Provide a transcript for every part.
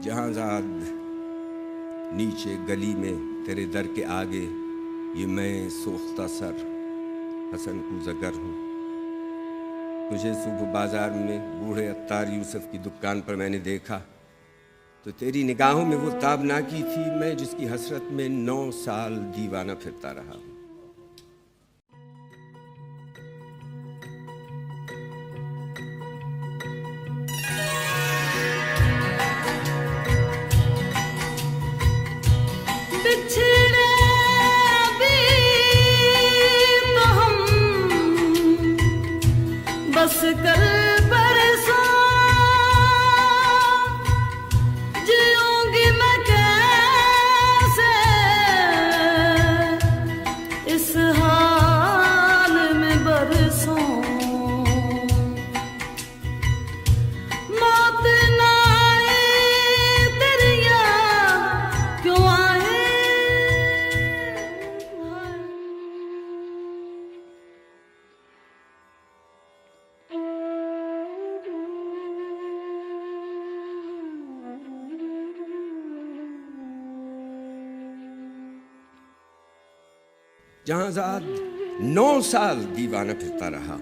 जहांज़ाद नीचे गली में तेरे दर के आगे, ये मैं सोख्ता सर हसन कूज़गर हूँ। तुझे सुबह बाजार में बूढ़े अत्तार यूसुफ की दुकान पर मैंने देखा तो तेरी निगाहों में वो ताबनाकी थी मैं जिसकी हसरत में 9 साल दीवाना फिरता रहा हूँ। बस कल परसों जीऊंगी मैं कैसे इस हाल में बरसों। मौत ना आए तेरी याद क्यों आए। जहांज़ाद 9 साल दीवाना फिरता रहा।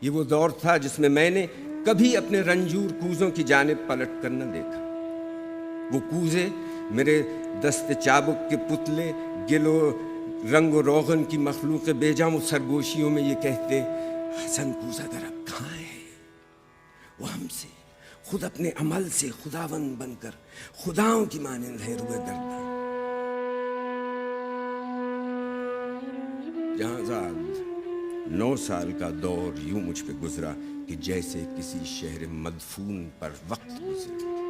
ये वो दौर था जिसमें मैंने कभी अपने रंजूर कूज़ों की जानिब पलट कर न देखा। वो कूज़े मेरे दस्ते चाबुक के पुतले गिलो रंग रोगन की मखलूक बेजाम सरगोशियों में ये कहते, हसन कूज़गर अब कहाँ है? वो हमसे खुद अपने अमल से खुदावंद बनकर खुदाओं की मानिंद है रुए गर्दा। जहांज़ाद 9 साल का दौर यूं मुझ पे गुजरा कि जैसे किसी शहर मदफून पर वक्त गुजरे।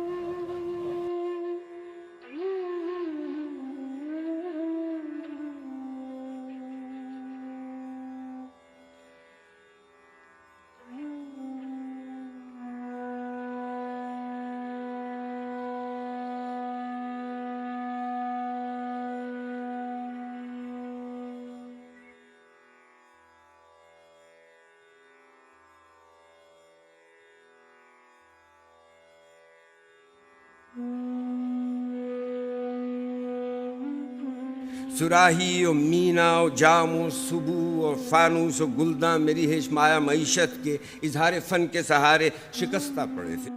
सुराही और मीना और जाम और सुबू और फानूस और गुलदां मेरी हेश माया मईशत के इजहार फन के सहारे शिकस्ता पड़े थे।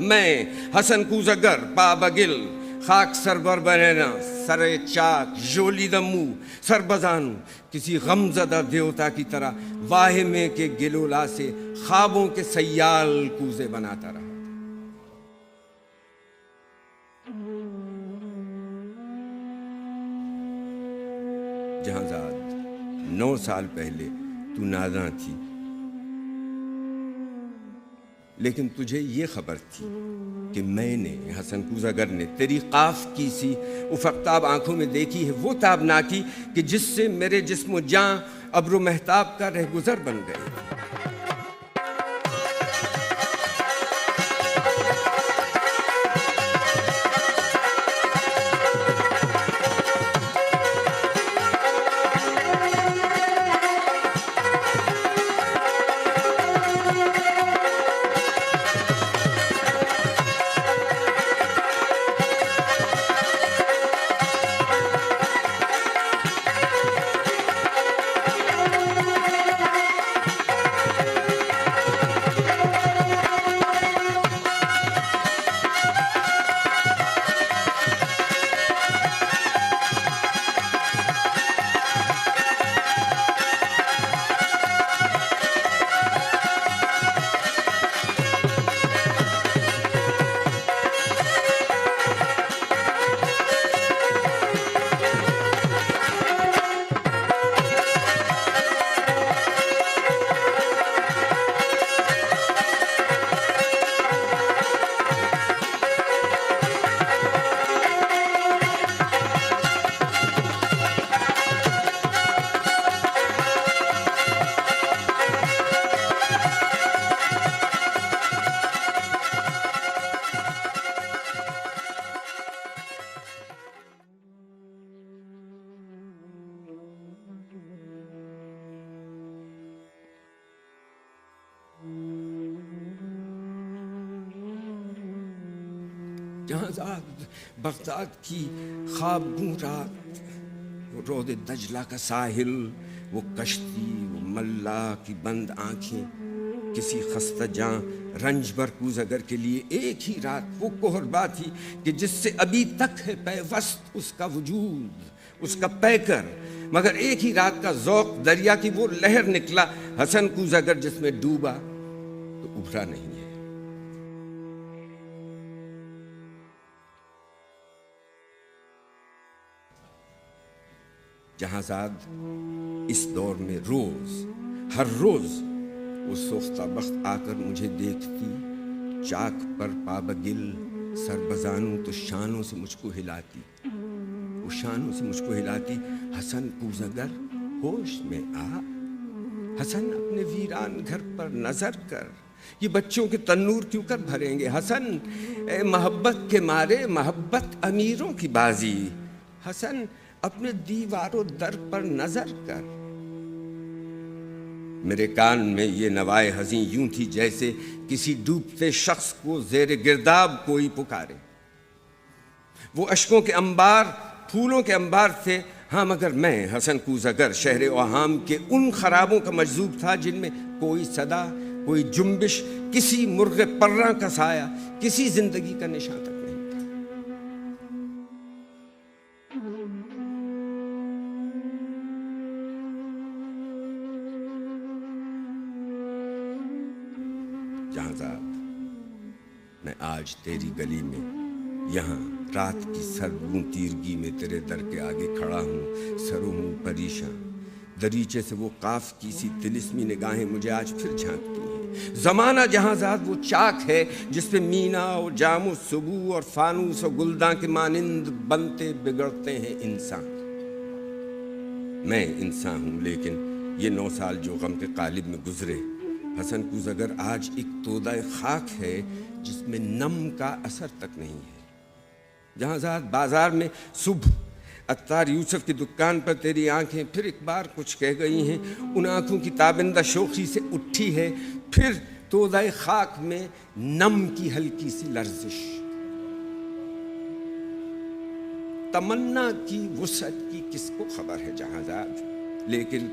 मैं हसन कूज़गर बाबगिल खाक सरबर बनैना सरे चाक जोली दमू सरबजानू किसी गमज़दा देवता की तरह वाहिमे के गिलोला से ख्वाबों के सयाल कूज़े बनाता रहा। जहांज़ाद 9 साल पहले तू नादां थी, लेकिन तुझे ये खबर थी कि मैंने हसन कूज़गर ने तेरी काफ की सी उफक्ताब आंखों में देखी है वो ताबनाकी कि जिससे मेरे जिस्म जां अब्रो महताब का रहगुजर बन गए। जहांज़ाद बगदाद की ख्वाबगूं रात, वो रोद दजला का साहिल, वो कश्ती, वो मल्ला की बंद आंखें, किसी खस्ता जां रंजबर कूज़गर के लिए एक ही रात वो कोहरबा थी कि जिससे अभी तक है पैवस्त उसका वजूद, उसका पैकर, मगर एक ही रात का ज़ौक़ दरिया की वो लहर निकला हसन कूज़गर जिसमें डूबा तो उभरा नहीं है। जहांज़ाद इस दौर में रोज हर रोज वो सोख्ता बख्त आकर मुझे देखती, चाक पर पाबगिल सरबजानू तो शानों से मुझको हिलाती, वो शानों से मुझको हिलाती, हसन कूज़गर होश में आ, हसन अपने वीरान घर पर नजर कर, ये बच्चों के तन्नूर क्यों कर भरेंगे हसन, ए मोहब्बत के मारे मोहब्बत अमीरों की बाजी, हसन अपने दीवारों दर पर नजर कर। मेरे कान में ये नवाए हज़ीं यूं थी जैसे किसी डूबते शख्स को ज़ेरे गिरदाब कोई पुकारे। वो अश्कों के अंबार, फूलों के अंबार थे, हाँ मगर मैं हसन कूज़गर शहर ओहाम के उन खराबों का मजजूब था जिनमें कोई सदा, कोई जुम्बिश, किसी मुर्ग़े पर्रा का साया, किसी जिंदगी का निशान तक नहीं था। जहांज़ाद, मैं आज तेरी गली में यहाँ रात की सर्द तीरगी में तेरे दर के आगे खड़ा हूँ, सरो हूँ परेशान, दरीचे से वो काफ की सी तिलिस्मी निगाहें मुझे आज फिर झांकती हैं। ज़माना जहांज़ाद वो चाक है जिस पे मीना और जामो सुबू और फानूस और गुलदां के मानिंद बनते बिगड़ते हैं इंसान। मैं इंसान हूँ, लेकिन ये 9 साल जो गम के कालिब में गुजरे, हसन कूज़गर आज एक तोदाए खाक है जिसमें नम का असर तक नहीं है। जहांज़ाद, बाजार में सुबह अत्तार यूसुफ की दुकान पर तेरी आंखें फिर एक बार कुछ कह गई हैं, उन आंखों की ताबिंदा शोखी से उठी है फिर तोदाए खाक में नम की हल्की सी लर्जिश। तमन्ना की वुसअत की किसको खबर है जहांज़ाद, लेकिन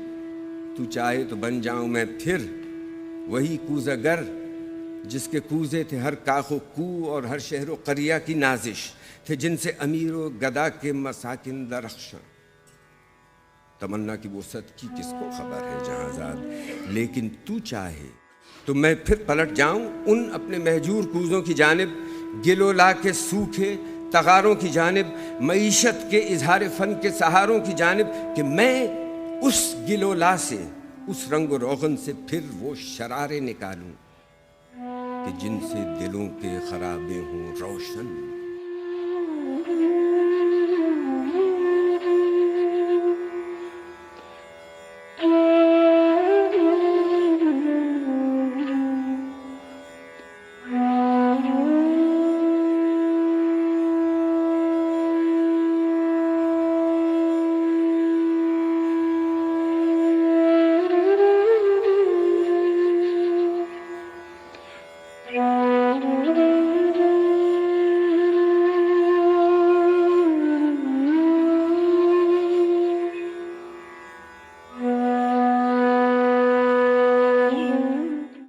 तू चाहे तो बन जाऊं मैं फिर वही कूज़गर जिसके कूज़े थे हर काखो कू और हर शहरो करिया की नाजिश, थे जिनसे अमीरो गदा के मसाकिन दरख्शां। तमन्ना की वुसअत की किसको खबर है जहांज़ाद, लेकिन तू चाहे तो मैं फिर पलट जाऊं उन अपने महजूर कूज़ों की जानिब, गिलोला के सूखे तगारों की जानिब, मईशत के इजहार फ़न के सहारों की जानिब, कि मैं उस गिलोला से, उस रंग रोगन से फिर वो शरारे निकालूं कि जिनसे दिलों के खराबे हों रोशन।